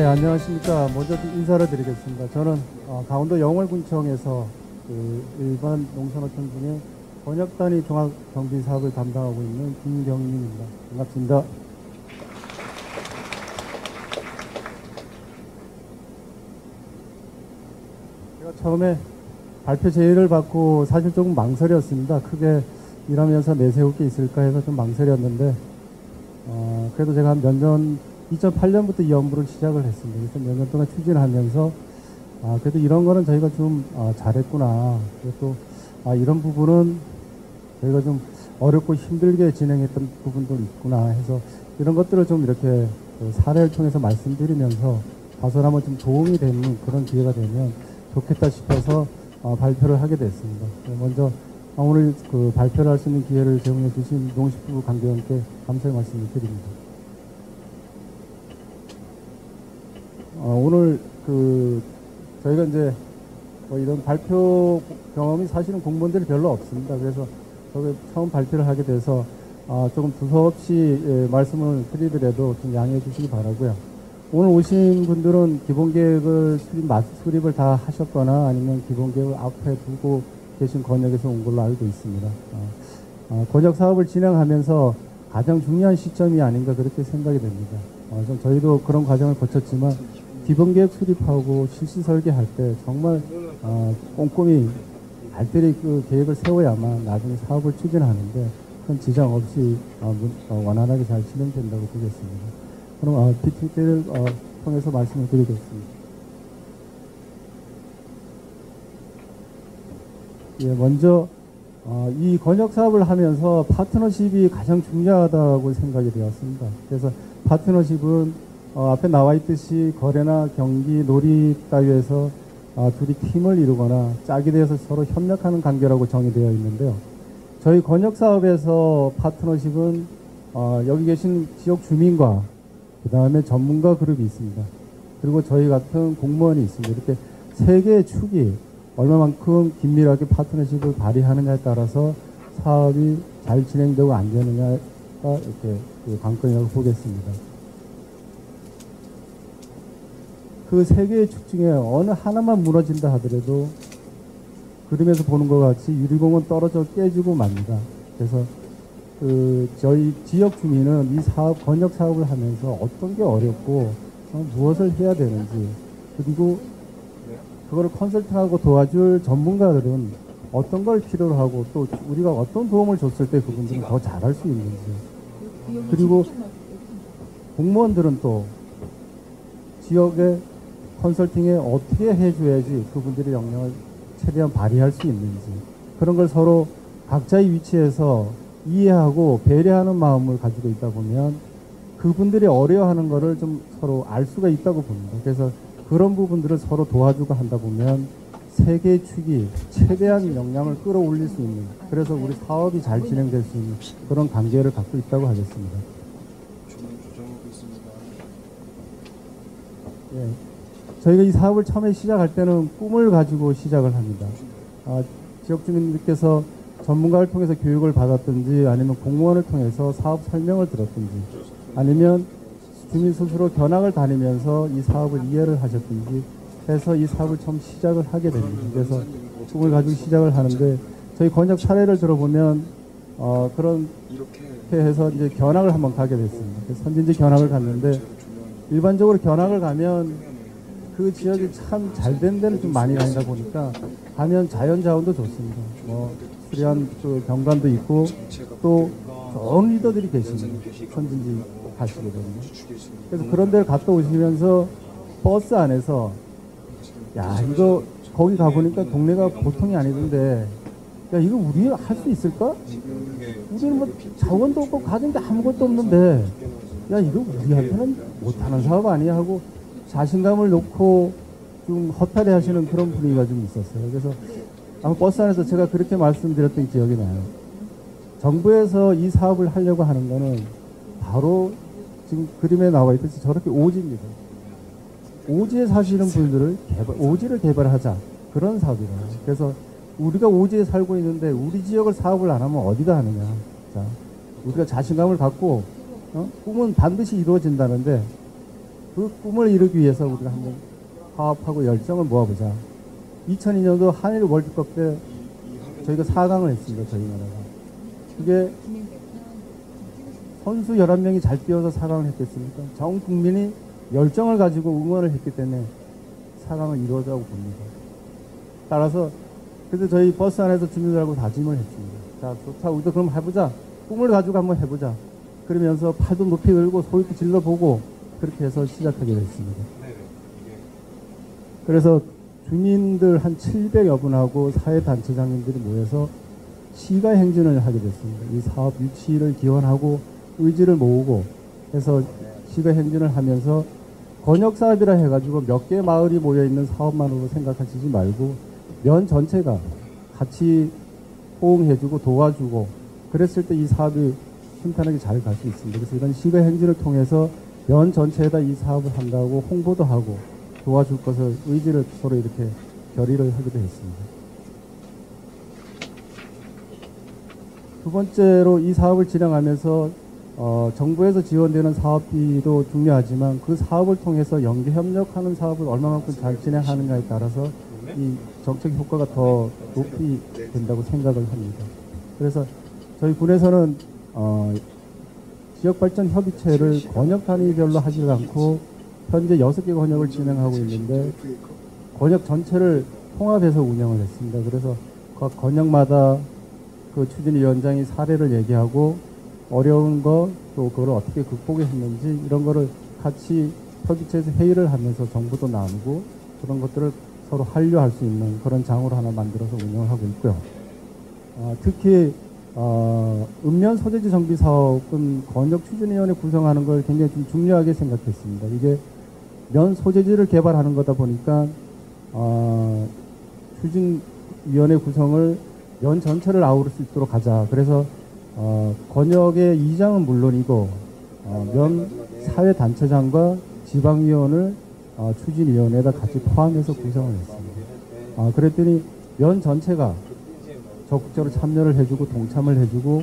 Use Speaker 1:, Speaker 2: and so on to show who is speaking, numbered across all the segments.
Speaker 1: 네, 안녕하십니까. 먼저 인사를 드리겠습니다. 저는 강원도 영월군청에서 일반 농산어촌 중에 번역단위 종합경비사업을 담당하고 있는 김경민입니다. 반갑습니다. 제가 처음에 발표 제의를 받고 사실 조금 망설였습니다. 크게 일하면서 내세울 게 있을까 해서 좀 망설였는데 그래도 제가 한 몇 년 2008년부터 이 업무를 시작을 했습니다. 그래서 몇 년 동안 추진하면서 그래도 이런 거는 저희가 좀 잘했구나. 그리고 또 이런 부분은 저희가 좀 어렵고 힘들게 진행했던 부분도 있구나 해서 이런 것들을 좀 이렇게 사례를 통해서 말씀드리면서 다소나마 좀 도움이 되는 그런 기회가 되면 좋겠다 싶어서 발표를 하게 됐습니다. 먼저 오늘 발표를 할 수 있는 기회를 제공해 주신 농식부 관계원께 감사의 말씀을 드립니다. 오늘 저희가 이제 이런 발표 경험이 사실은 공무원들이 별로 없습니다. 그래서 저게 처음 발표를 하게 돼서 조금 두서없이 말씀을 드리더라도 좀 양해해 주시기 바라고요. 오늘 오신 분들은 기본계획을 수립을 다 하셨거나 아니면 기본계획을 앞에 두고 계신 권역에서 온 걸로 알고 있습니다. 권역 사업을 진행하면서 가장 중요한 시점이 아닌가 그렇게 생각이 됩니다. 저희도 그런 과정을 거쳤지만 기본계획 수립하고 실시 설계할 때 정말 꼼꼼히 알뜰히 그 계획을 세워야만 나중에 사업을 추진하는데 큰 지장 없이 원활하게 잘 진행된다고 보겠습니다. 그럼 PPT를 통해서 말씀을 드리겠습니다. 예, 먼저 이 권역 사업을 하면서 파트너십이 가장 중요하다고 생각이 되었습니다. 그래서 파트너십은 앞에 나와 있듯이 거래나 경기, 놀이 따위에서 둘이 팀을 이루거나 짝이 되어서 서로 협력하는 관계라고 정의되어 있는데요. 저희 권역 사업에서 파트너십은 여기 계신 지역 주민과 그 다음에 전문가 그룹이 있습니다. 그리고 저희 같은 공무원이 있습니다. 이렇게 세 개의 축이 얼마만큼 긴밀하게 파트너십을 발휘하느냐에 따라서 사업이 잘 진행되고 안 되느냐가 이렇게 관건이라고 보겠습니다. 그 세 개의 축 중에 어느 하나만 무너진다 하더라도 그림에서 보는 것 같이 유리공은 떨어져 깨지고 맙니다. 그래서 저희 지역 주민은 이 권역 사업을 하면서 어떤 게 어렵고 무엇을 해야 되는지 그리고 그거를 컨설팅하고 도와줄 전문가들은 어떤 걸 필요로 하고 또 우리가 어떤 도움을 줬을 때 그분들은 더 잘할 수 있는지 그리고 공무원들은 또 지역의 컨설팅에 어떻게 해줘야지 그분들의 역량을 최대한 발휘할 수 있는지 그런 걸 서로 각자의 위치에서 이해하고 배려하는 마음을 가지고 있다 보면 그분들이 어려워하는 거를 좀 서로 알 수가 있다고 봅니다. 그래서 그런 부분들을 서로 도와주고 한다 보면 세 개의 축이 최대한 역량을 끌어올릴 수 있는 그래서 우리 사업이 잘 진행될 수 있는 그런 관계를 갖고 있다고 하겠습니다. 예. 저희가 이 사업을 처음에 시작할 때는 꿈을 가지고 시작을 합니다. 지역 주민들께서 전문가를 통해서 교육을 받았든지 아니면 공무원을 통해서 사업 설명을 들었든지 아니면 주민 스스로 견학을 다니면서 이 사업을 이해를 하셨든지 해서 이 사업을 처음 시작을 하게 됩니다. 그래서 꿈을 가지고 시작을 하는데 저희 권역 사례를 들어보면 그렇게 해서 이제 견학을 한번 가게 됐습니다. 그래서 선진지 견학을 갔는데 일반적으로 견학을 가면 그 지역이 참 잘 된 데는 좀 많이 다니다 보니까 가면 자연자원도 좋습니다. 수려한 경관도 있고 또 좋은 리더들이 계십니다. 선진지 가시게 되면. 그래서 그런 데를 갔다 오시면서 버스 안에서 야 이거 거기 가보니까 동네가 보통이 아니던데 야 이거 우리 할 수 있을까? 우리는 뭐 자원도 없고 가진 게 아무것도 없는데 야 이거 우리한테는 못하는 사업 아니야 하고 자신감을 놓고 좀 허탈해 하시는 그런 분위기가 좀 있었어요. 그래서 아마 버스 안에서 제가 그렇게 말씀드렸던 기억이 나요. 정부에서 이 사업을 하려고 하는 거는 바로 지금 그림에 나와 있듯이 저렇게 오지입니다. 오지에 사시는 분들을 오지를 개발하자 그런 사업이에요. 그래서 우리가 오지에 살고 있는데 우리 지역을 사업을 안 하면 어디다 하느냐. 자, 우리가 자신감을 갖고 꿈은 반드시 이루어진다는데 그 꿈을 이루기 위해서 우리가 한번 화합하고 열정을 모아보자. 2002년도 한일 월드컵 때 저희가 4강을 했습니다. 저희 나라가. 그게 선수 11명이 잘 뛰어서 4강을 했겠습니까? 전 국민이 열정을 가지고 응원을 했기 때문에 4강을 이루어졌다고 봅니다. 따라서 그래서 저희 버스 안에서 주민들하고 다짐을 했습니다. 자, 좋다. 우리도 그럼 해보자. 꿈을 가지고 한번 해보자. 그러면서 팔도 높이 들고 소리도 질러보고 그렇게 해서 시작하게 됐습니다. 그래서 주민들 한 700여 분하고 사회단체장님들이 모여서 시가 행진을 하게 됐습니다. 이 사업 유치를 기원하고 의지를 모으고 해서 시가 행진을 하면서 권역사업이라 해가지고 몇 개 마을이 모여있는 사업만으로 생각하시지 말고 면 전체가 같이 호응해주고 도와주고 그랬을 때 이 사업이 순탄하게 잘 갈 수 있습니다. 그래서 이런 시가 행진을 통해서 면 전체에다 이 사업을 한다고 홍보도 하고 도와줄 것을 의지를 서로 이렇게 결의를 하기도 했습니다. 두 번째로 이 사업을 진행하면서 정부에서 지원되는 사업비도 중요하지만 그 사업을 통해서 연계 협력하는 사업을 얼마만큼 잘 진행하느냐에 따라서 이 정책 효과가 더 높이 된다고 생각을 합니다. 그래서 저희 군에서는 지역발전협의체를 권역 단위별로 하지 않고 현재 6개 권역을 진행하고 있는데 권역 전체를 통합해서 운영을 했습니다. 그래서 각 권역마다 그 추진위원장이 사례를 얘기하고 어려운 거 또 그걸 어떻게 극복했는지 이런 거를 같이 협의체에서 회의를 하면서 정보도 나누고 그런 것들을 서로 한류할 수 있는 그런 장으로 하나 만들어서 운영을 하고 있고요. 특히 읍면 소재지 정비 사업은 권역 추진위원회 구성하는 걸 굉장히 좀 중요하게 생각했습니다. 이게 면 소재지를 개발하는 거다 보니까 추진위원회 구성을 면 전체를 아우를 수 있도록 하자. 그래서 권역의 이장은 물론이고 면 사회단체장과 지방위원을 추진위원회에다 같이 포함해서 구성을 했습니다. 그랬더니 면 전체가 적극적으로 참여를 해주고 동참을 해주고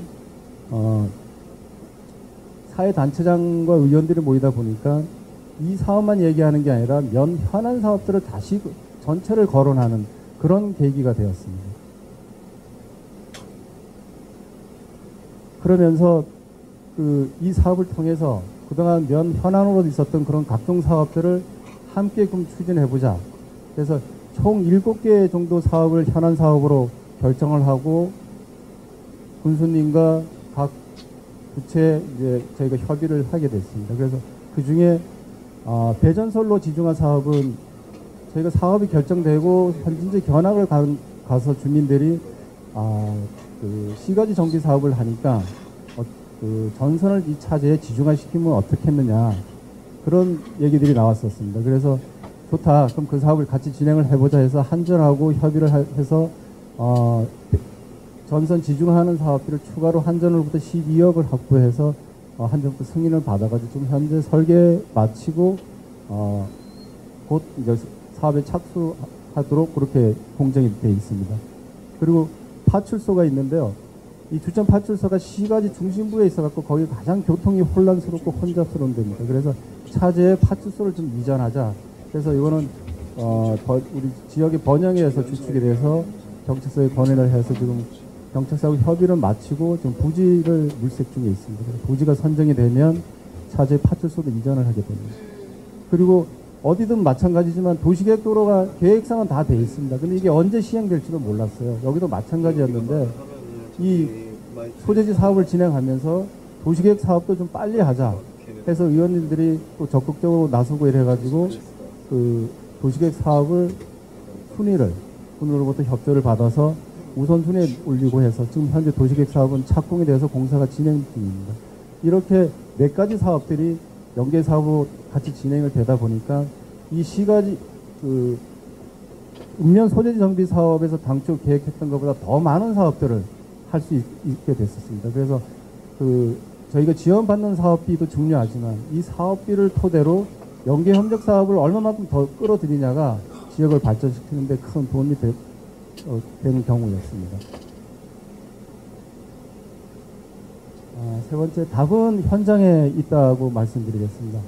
Speaker 1: 사회단체장과 의원들이 모이다 보니까 이 사업만 얘기하는 게 아니라 면 현안 사업들을 다시 전체를 거론하는 그런 계기가 되었습니다. 그러면서 이 사업을 통해서 그동안 면 현안으로 있었던 그런 각종 사업들을 함께 그럼 추진해보자. 그래서 총 7개 정도 사업을 현안 사업으로 결정을 하고 군수님과 각 부처에 이제 저희가 협의를 하게 됐습니다. 그래서 그 중에 배전솔로 지중화 사업은 저희가 사업이 결정되고 현재 견학을 가서 주민들이 그 시가지 정비 사업을 하니까 그 전선을 이 차제에 지중화시키면 어떻겠느냐 그런 얘기들이 나왔었습니다. 그래서 좋다. 그럼 그 사업을 같이 진행을 해보자 해서 한전하고 협의를 해서 전선 지중화하는 사업비를 추가로 한전으로부터 12억을 확보해서 한전부터 승인을 받아가지고 지금 현재 설계 마치고 곧 이제 사업에 착수하도록 그렇게 공정이 되어 있습니다. 그리고 파출소가 있는데요. 이 주천 파출소가 시가지 중심부에 있어갖고 거기 가장 교통이 혼란스럽고 혼잡스러운 데입니다. 그래서 차제에 파출소를 좀 이전하자. 그래서 이거는 우리 지역의 번영에서 주축이 돼서 경찰서에 건의를 해서 지금 경찰서하고 협의를 마치고 지금 부지를 물색 중에 있습니다. 그래서 부지가 선정이 되면 차제 파출소도 이전을 하게 됩니다. 그리고 어디든 마찬가지지만 도시계획도로가 계획상은 다 돼 있습니다. 근데 이게 언제 시행될지도 몰랐어요. 여기도 마찬가지였는데 이 소재지 사업을 진행하면서 도시계획 사업도 좀 빨리 하자 해서 의원님들이 또 적극적으로 나서고 이래가지고 그 도시계획 사업을 순위를 군으로부터 협조를 받아서 우선순위에 올리고 해서 지금 현재 도시계획 사업은 착공이 돼서 공사가 진행 중입니다. 이렇게 4가지 사업들이 연계 사업으로 같이 진행을 되다 보니까 이 시가지 읍면 소재지 정비 사업에서 당초 계획했던 것보다 더 많은 사업들을 할 수 있게 됐었습니다. 그래서 저희가 지원받는 사업비도 중요하지만 이 사업비를 토대로 연계 협력 사업을 얼마만큼 더 끌어들이냐가 지역을 발전시키는 데 큰 도움이 되는 경우였습니다. 세 번째, 답은 현장에 있다고 말씀드리겠습니다.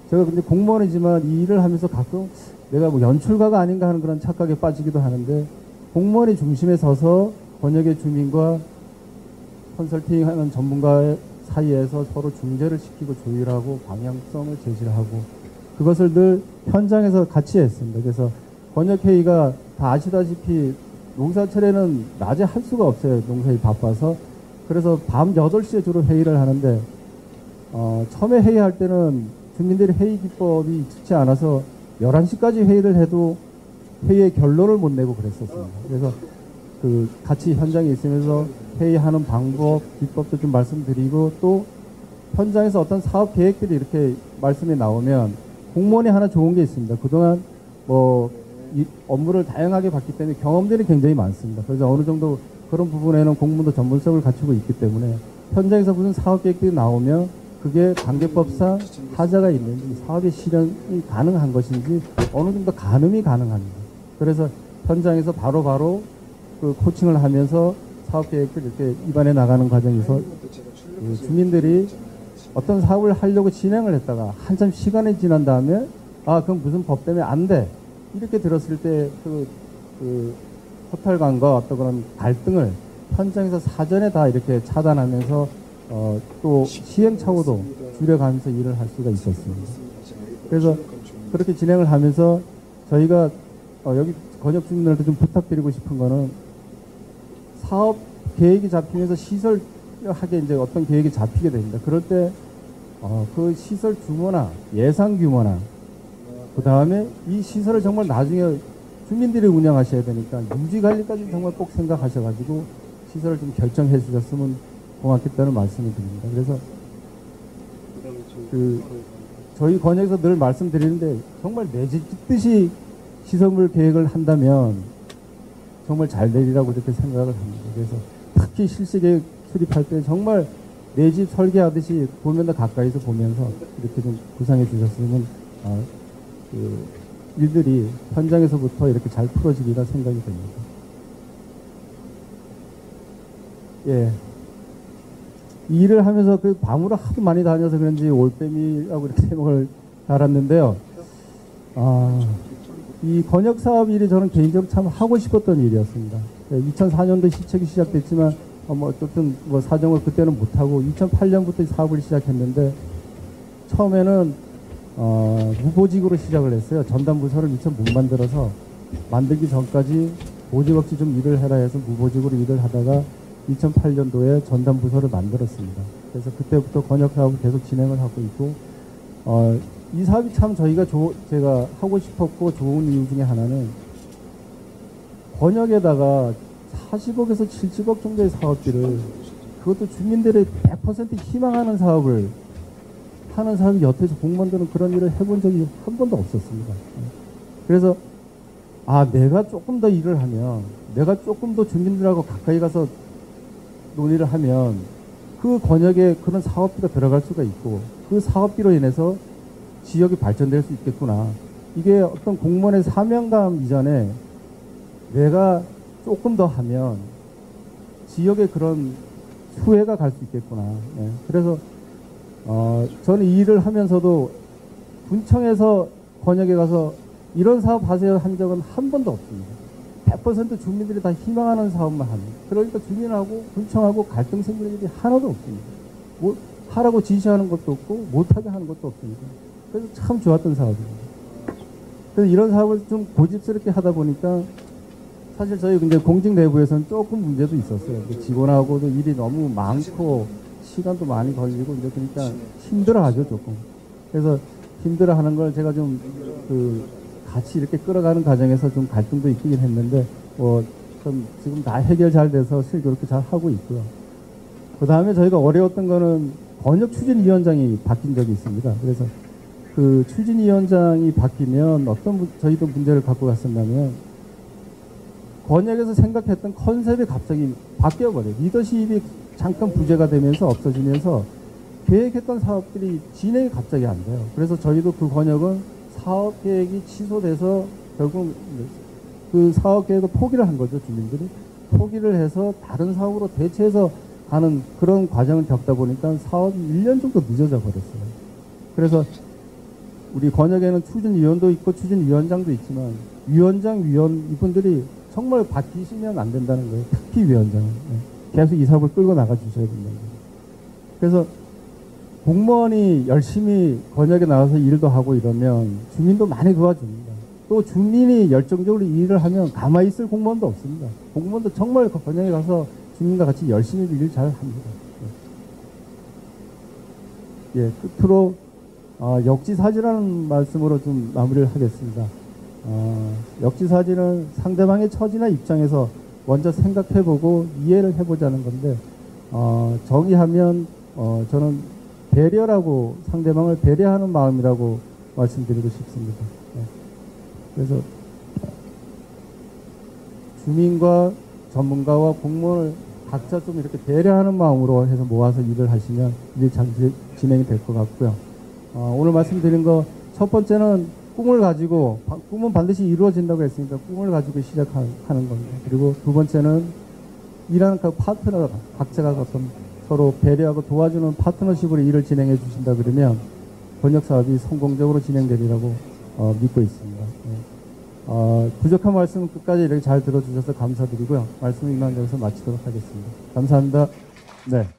Speaker 1: 제가 근데 공무원이지만 이 일을 하면서 가끔 내가 뭐 연출가가 아닌가 하는 그런 착각에 빠지기도 하는데, 공무원이 중심에 서서 번역의 주민과 컨설팅하는 전문가 사이에서 서로 중재를 시키고 조율하고 방향성을 제시를 하고, 그것을 늘 현장에서 같이 했습니다. 그래서 번역회의가 다 아시다시피 농사철에는 낮에 할 수가 없어요. 농사일이 바빠서. 그래서 밤 8시에 주로 회의를 하는데, 처음에 회의할 때는 주민들이 회의 기법이 익숙치 않아서 11시까지 회의를 해도 회의의 결론을 못 내고 그랬었습니다. 그래서 그 같이 현장에 있으면서 회의하는 방법, 기법도 좀 말씀드리고, 또 현장에서 어떤 사업 계획들이 이렇게 말씀이 나오면 공무원이 하나 좋은 게 있습니다. 그동안 뭐 이 업무를 다양하게 봤기 때문에 경험들이 굉장히 많습니다. 그래서 어느 정도 그런 부분에는 공무원도 전문성을 갖추고 있기 때문에 현장에서 무슨 사업 계획들이 나오면 그게 관계법상 하자가 있는지, 사업의 실현이 가능한 것인지 어느 정도 가늠이 가능합니다. 그래서 현장에서 바로바로 그 코칭을 하면서 사업 계획을 이렇게 입안해 나가는 과정에서 주민들이 어떤 사업을 하려고 진행을 했다가 한참 시간이 지난 다음에 그럼 무슨 법 때문에 안 돼, 이렇게 들었을 때 그 허탈감과 어떤 그런 갈등을 현장에서 사전에 다 이렇게 차단하면서 또 시행착오도 줄여가면서 일을 할 수가 있었습니다. 그래서 그렇게 진행을 하면서 저희가 여기 권역 주민들한테 좀 부탁드리고 싶은 거는, 사업 계획이 잡히면서 시설하게 이제 어떤 계획이 잡히게 됩니다. 그럴 때 그 시설 규모나 예산 규모나, 그 다음에 이 시설을 정말 나중에 주민들이 운영하셔야 되니까 유지 관리까지 정말 꼭 생각하셔가지고 시설을 좀 결정해 주셨으면 고맙겠다는 말씀을 드립니다. 그래서 저희 권역에서 늘 말씀드리는데, 정말 내 집 짓듯이 시설물 계획을 한다면 정말 잘 되리라고 이렇게 생각을 합니다. 그래서 특히 실시계획 수립할 때 정말 내 집 설계하듯이 보면서 가까이서 보면서 이렇게 좀 구상해 주셨으면 그 일들이 현장에서부터 이렇게 잘 풀어지리라 생각이 됩니다. 예. 이 일을 하면서 그 밤으로 하도 많이 다녀서 그런지 올빼미라고 이렇게 제목을 달았는데요. 이 권역 사업 일이 저는 개인적으로 참 하고 싶었던 일이었습니다. 2004년도 시책이 시작됐지만 어쨌든 뭐 사정을 그때는 못하고 2008년부터 사업을 시작했는데, 처음에는 무보직으로 시작을 했어요. 전담부서를 미처 못 만들어서 만들기 전까지 보직없이 좀 일을 해라 해서 무보직으로 일을 하다가 2008년도에 전담부서를 만들었습니다. 그래서 그때부터 권역 사업을 계속 진행을 하고 있고, 이 사업이 참 제가 하고 싶었고 좋은 이유 중에 하나는, 권역에다가 40억에서 70억 정도의 사업비를, 그것도 주민들의 100% 희망하는 사업을 하는 사람이 옆에서 공무원들은 그런 일을 해본 적이 한 번도 없었습니다. 그래서 내가 조금 더 일을 하면, 내가 조금 더 주민들하고 가까이 가서 논의를 하면 그 권역에 그런 사업비가 들어갈 수가 있고, 그 사업비로 인해서 지역이 발전될 수 있겠구나. 이게 어떤 공무원의 사명감 이전에 내가 조금 더 하면 지역에 그런 수혜가 갈 수 있겠구나. 예. 그래서 저는 이 일을 하면서도 군청에서 권역에 가서 이런 사업 하세요 한 적은 한 번도 없습니다. 100% 주민들이 다 희망하는 사업만 합니다. 그러니까 주민하고 군청하고 갈등 생기는 일이 하나도 없습니다. 뭐 하라고 지시하는 것도 없고 못하게 하는 것도 없습니다. 그래서 참 좋았던 사업입니다. 그래서 이런 사업을 좀 고집스럽게 하다 보니까 사실 저희 이제 공직 내부에서는 조금 문제도 있었어요. 직원하고도 일이 너무 많고 시간도 많이 걸리고 이러니까 힘들어하죠, 조금. 그래서 힘들어하는 걸 제가 좀 같이 이렇게 끌어가는 과정에서 좀 갈등도 있긴 했는데, 좀 지금 다 해결 잘 돼서 실교롭게 잘 하고 있고요. 그 다음에 저희가 어려웠던 거는 번역 추진위원장이 바뀐 적이 있습니다. 그래서 그 추진위원장이 바뀌면 저희도 문제를 갖고 갔었냐면, 번역에서 생각했던 컨셉이 갑자기 바뀌어버려요. 리더십이 잠깐 부재가 되면서 없어지면서 계획했던 사업들이 진행이 갑자기 안 돼요. 그래서 저희도 그 번역은 사업 계획이 취소돼서 결국 그 사업 계획을 포기를 한 거죠. 주민들이 포기를 해서 다른 사업으로 대체해서 가는 그런 과정을 겪다 보니까 사업이 1년 정도 늦어져 버렸어요. 그래서 우리 권역에는 추진위원도 있고 추진위원장도 있지만 위원장, 위원 이분들이 정말 바뀌시면 안 된다는 거예요. 특히 위원장은. 계속 이 사업을 끌고 나가 주셔야 된다는 거예요. 그래서 공무원이 열심히 권역에 나와서 일도 하고 이러면 주민도 많이 도와줍니다. 또 주민이 열정적으로 일을 하면 가만히 있을 공무원도 없습니다. 공무원도 정말 권역에 가서 주민과 같이 열심히 일 잘 합니다. 예, 끝으로 역지사지라는 말씀으로 좀 마무리를 하겠습니다. 역지사지는 상대방의 처지나 입장에서 먼저 생각해보고 이해를 해보자는 건데 정의하면 저는 배려라고, 상대방을 배려하는 마음이라고 말씀드리고 싶습니다. 그래서 주민과 전문가와 공무원을 각자 좀 이렇게 배려하는 마음으로 해서 모아서 일을 하시면 일이 잘 진행이 될 것 같고요. 오늘 말씀드린 거 첫 번째는 꿈을 가지고, 꿈은 반드시 이루어진다고 했으니까 꿈을 가지고 시작하는 겁니다. 그리고 두 번째는 일하는 그 파트너가 각자가 서로 배려하고 도와주는 파트너십으로 일을 진행해 주신다 그러면 번역 사업이 성공적으로 진행되리라고 믿고 있습니다. 부족한 말씀 끝까지 이렇게 잘 들어주셔서 감사드리고요. 말씀을 이만 여기서 마치도록 하겠습니다. 감사합니다. 네.